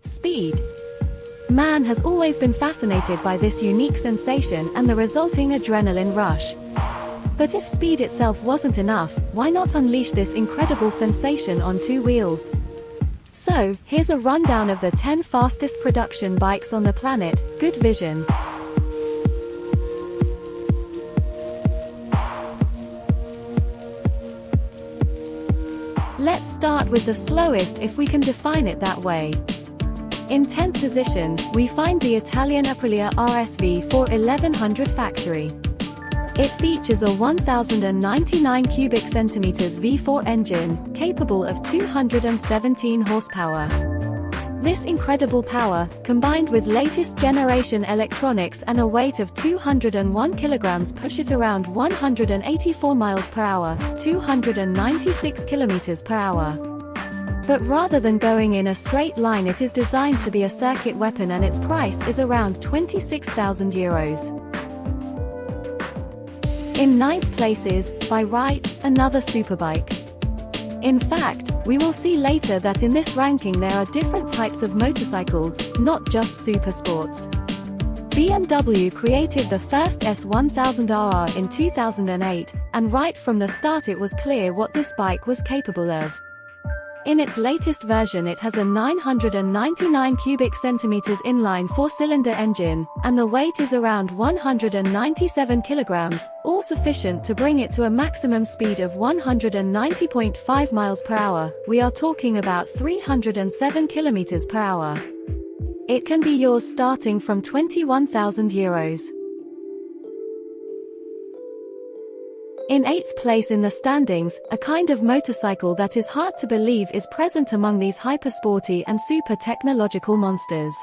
Speed. Man has always been fascinated by this unique sensation and the resulting adrenaline rush. But if speed itself wasn't enough, why not unleash this incredible sensation on two wheels? So, here's a rundown of the 10 fastest production bikes on the planet. Good vision. Let's start with the slowest, if we can define it that way. In 10th position, we find the Italian Aprilia RSV 1100 Factory. It features a 1099 cubic centimeters V4 engine, capable of 217 horsepower. This incredible power, combined with latest generation electronics and a weight of 201 kilograms, push it around 184 miles per hour, 296 kilometers per hour. But rather than going in a straight line, it is designed to be a circuit weapon, and its price is around €26,000. In 9th place is, by right, another superbike. In fact, we will see later that in this ranking there are different types of motorcycles, not just supersports. BMW created the first S1000RR in 2008, and right from the start it was clear what this bike was capable of. In its latest version it has a 999 cubic centimeters inline 4-cylinder engine, and the weight is around 197 kilograms, all sufficient to bring it to a maximum speed of 190.5 miles per hour. We are talking about 307 kilometers per hour. It can be yours starting from €21,000. In 8th place in the standings, a kind of motorcycle that is hard to believe is present among these hyper-sporty and super technological monsters.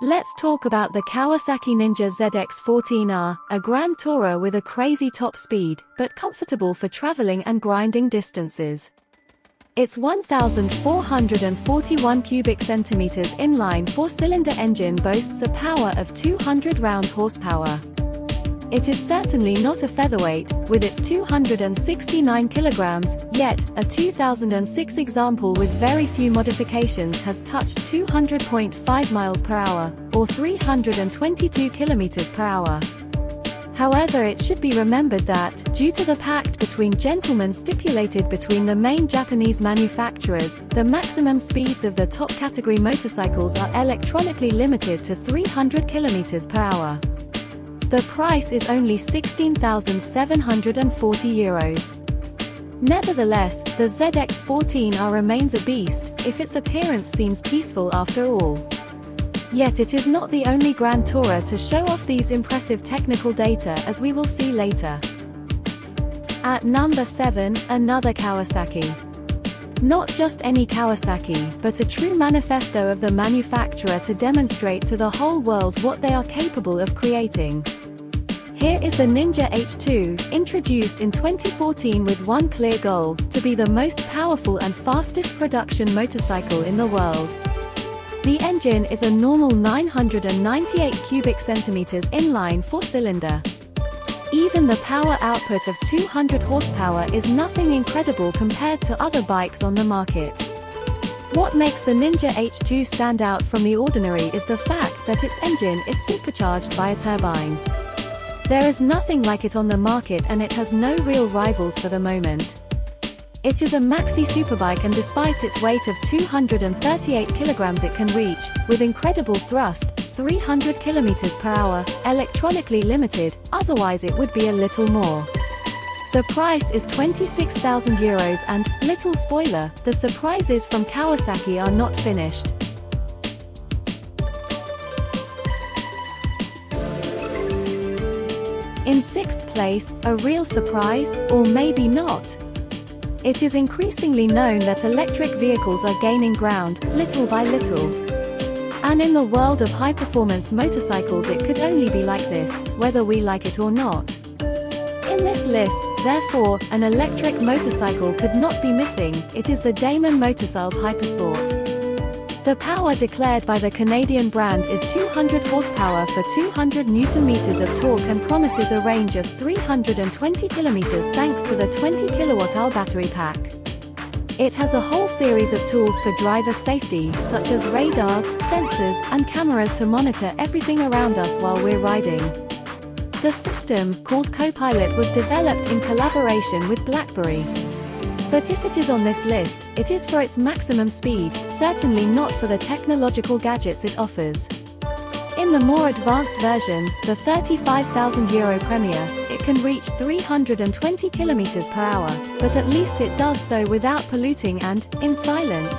Let's talk about the Kawasaki Ninja ZX-14R, a Grand Tourer with a crazy top speed, but comfortable for traveling and grinding distances. Its 1,441 cubic centimeters inline 4-cylinder engine boasts a power of 200 round horsepower. It is certainly not a featherweight, with its 269 kilograms, yet, a 2006 example with very few modifications has touched 200.5 miles per hour, or 322 kilometers per hour. However, it should be remembered that, due to the pact between gentlemen stipulated between the main Japanese manufacturers, the maximum speeds of the top category motorcycles are electronically limited to 300 kilometers per hour. The price is only €16,740. Nevertheless, the ZX-14R remains a beast, if its appearance seems peaceful after all. Yet it is not the only Grand Tourer to show off these impressive technical data, as we will see later. At number 7, another Kawasaki. Not just any Kawasaki, but a true manifesto of the manufacturer to demonstrate to the whole world what they are capable of creating. Here is the Ninja H2, introduced in 2014 with one clear goal, to be the most powerful and fastest production motorcycle in the world. The engine is a normal 998 cubic centimeters inline 4-cylinder. Even the power output of 200 horsepower is nothing incredible compared to other bikes on the market. What makes the Ninja H2 stand out from the ordinary is the fact that its engine is supercharged by a turbine. There is nothing like it on the market, and it has no real rivals for the moment. It is a maxi superbike, and despite its weight of 238 kilograms it can reach, with incredible thrust, 300 kilometers per hour, electronically limited, otherwise it would be a little more. The price is €26,000 and, little spoiler, the surprises from Kawasaki are not finished. In 6th place, a real surprise, or maybe not. It is increasingly known that electric vehicles are gaining ground, little by little. And in the world of high-performance motorcycles it could only be like this, whether we like it or not. In this list, therefore, an electric motorcycle could not be missing. It is the Damon Motorcycles Hypersport. The power declared by the Canadian brand is 200 horsepower for 200 Nm of torque and promises a range of 320 km thanks to the 20 kWh battery pack. It has a whole series of tools for driver safety, such as radars, sensors, and cameras to monitor everything around us while we're riding. The system, called Copilot, was developed in collaboration with BlackBerry. But if it is on this list, it is for its maximum speed, certainly not for the technological gadgets it offers. In the more advanced version, the €35,000 Premier, it can reach 320 km per hour, but at least it does so without polluting and, in silence.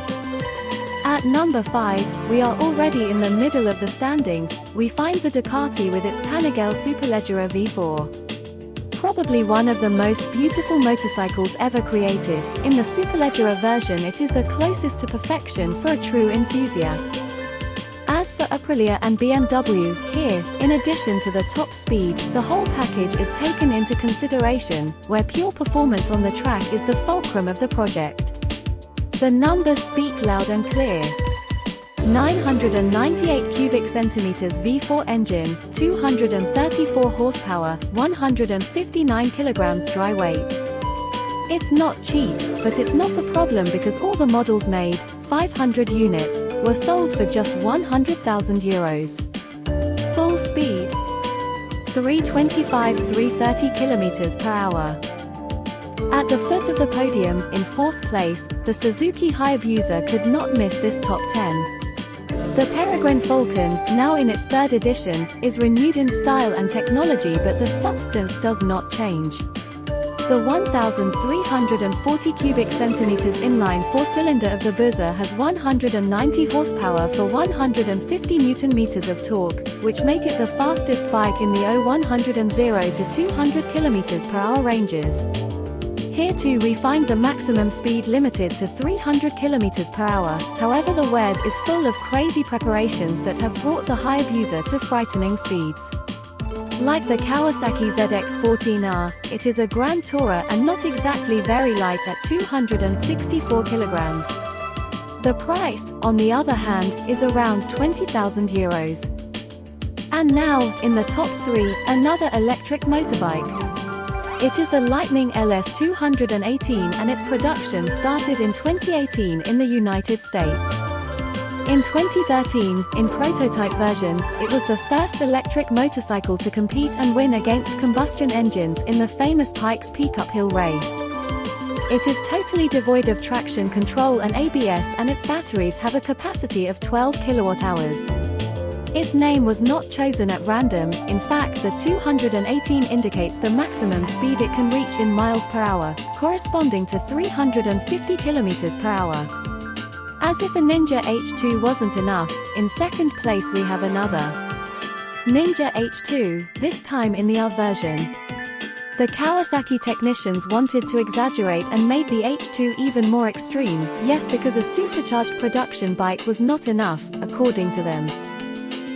At number 5, we are already in the middle of the standings. We find the Ducati with its Panigale Superleggera V4. Probably one of the most beautiful motorcycles ever created. In the Superleggera version, it is the closest to perfection for a true enthusiast. As for Aprilia and BMW, here, in addition to the top speed, the whole package is taken into consideration, where pure performance on the track is the fulcrum of the project. The numbers speak loud and clear. 998 cubic centimeters V4 engine, 234 horsepower, 159 kilograms dry weight. It's not cheap, but it's not a problem because all the models made, 500 units, were sold for just €100,000. Full speed 325-330 km per hour. At the foot of the podium, in 4th place, the Suzuki Hayabusa could not miss this top 10. The Peregrine Falcon, now in its 3rd edition, is renewed in style and technology, but the substance does not change. The 1,340 cubic centimeters inline 4-cylinder of the Busa has 190 horsepower for 150 Nm of torque, which make it the fastest bike in the 0-100 to 200 km per hour ranges. Here too we find the maximum speed limited to 300 km per hour, however the web is full of crazy preparations that have brought the Hayabusa to frightening speeds. Like the Kawasaki ZX-14R, it is a Grand Tourer and not exactly very light at 264 kilograms. The price, on the other hand, is around €20,000. And now, in the top 3, another electric motorbike. It is the Lightning LS 218 and its production started in 2018 in the United States. In 2013, in prototype version, it was the first electric motorcycle to compete and win against combustion engines in the famous Pikes Peak uphill race. It is totally devoid of traction control and ABS, and its batteries have a capacity of 12 kilowatt-hours. Its name was not chosen at random. In fact, the 218 indicates the maximum speed it can reach in miles per hour, corresponding to 350 kilometers per hour. As if a Ninja H2 wasn't enough, in 2nd place we have another Ninja H2, this time in the R version. The Kawasaki technicians wanted to exaggerate and made the H2 even more extreme, yes, because a supercharged production bike was not enough, according to them.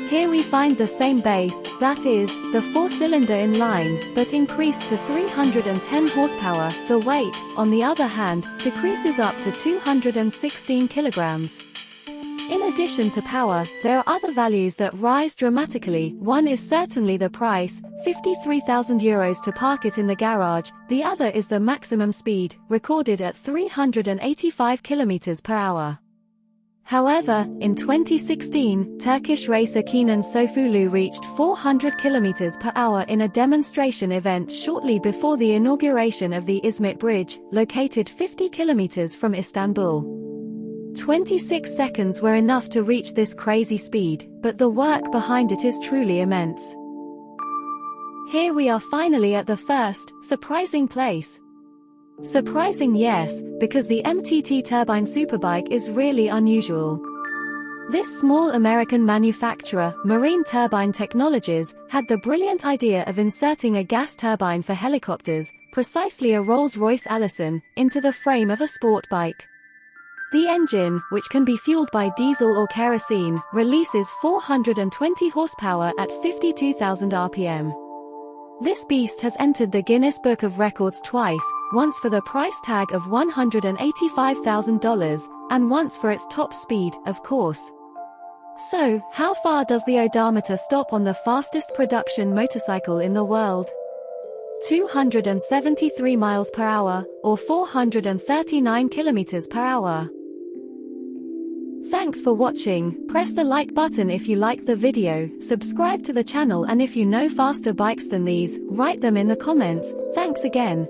Here we find the same base, that is, the 4-cylinder inline, but increased to 310 horsepower. The weight, on the other hand, decreases up to 216 kilograms. In addition to power, there are other values that rise dramatically. One is certainly the price, €53,000 to park it in the garage. The other is the maximum speed, recorded at 385 km per hour. However, in 2016, Turkish racer Kenan Sofulu reached 400 km per hour in a demonstration event shortly before the inauguration of the Izmit Bridge, located 50 km from Istanbul. 26 seconds were enough to reach this crazy speed, but the work behind it is truly immense. Here we are finally at the first, surprising place. Surprising, yes, because the MTT turbine superbike is really unusual. This small American manufacturer, Marine Turbine Technologies, had the brilliant idea of inserting a gas turbine for helicopters, precisely a Rolls-Royce Allison, into the frame of a sport bike. The engine, which can be fueled by diesel or kerosene, releases 420 horsepower at 52,000 RPM. This beast has entered the Guinness Book of Records twice, once for the price tag of $185,000, and once for its top speed, of course. So, how far does the odometer stop on the fastest production motorcycle in the world? 273 miles per hour, or 439 kilometers per hour. Thanks for watching. Press the like button if you liked the video, subscribe to the channel, and if you know faster bikes than these, write them in the comments. Thanks again.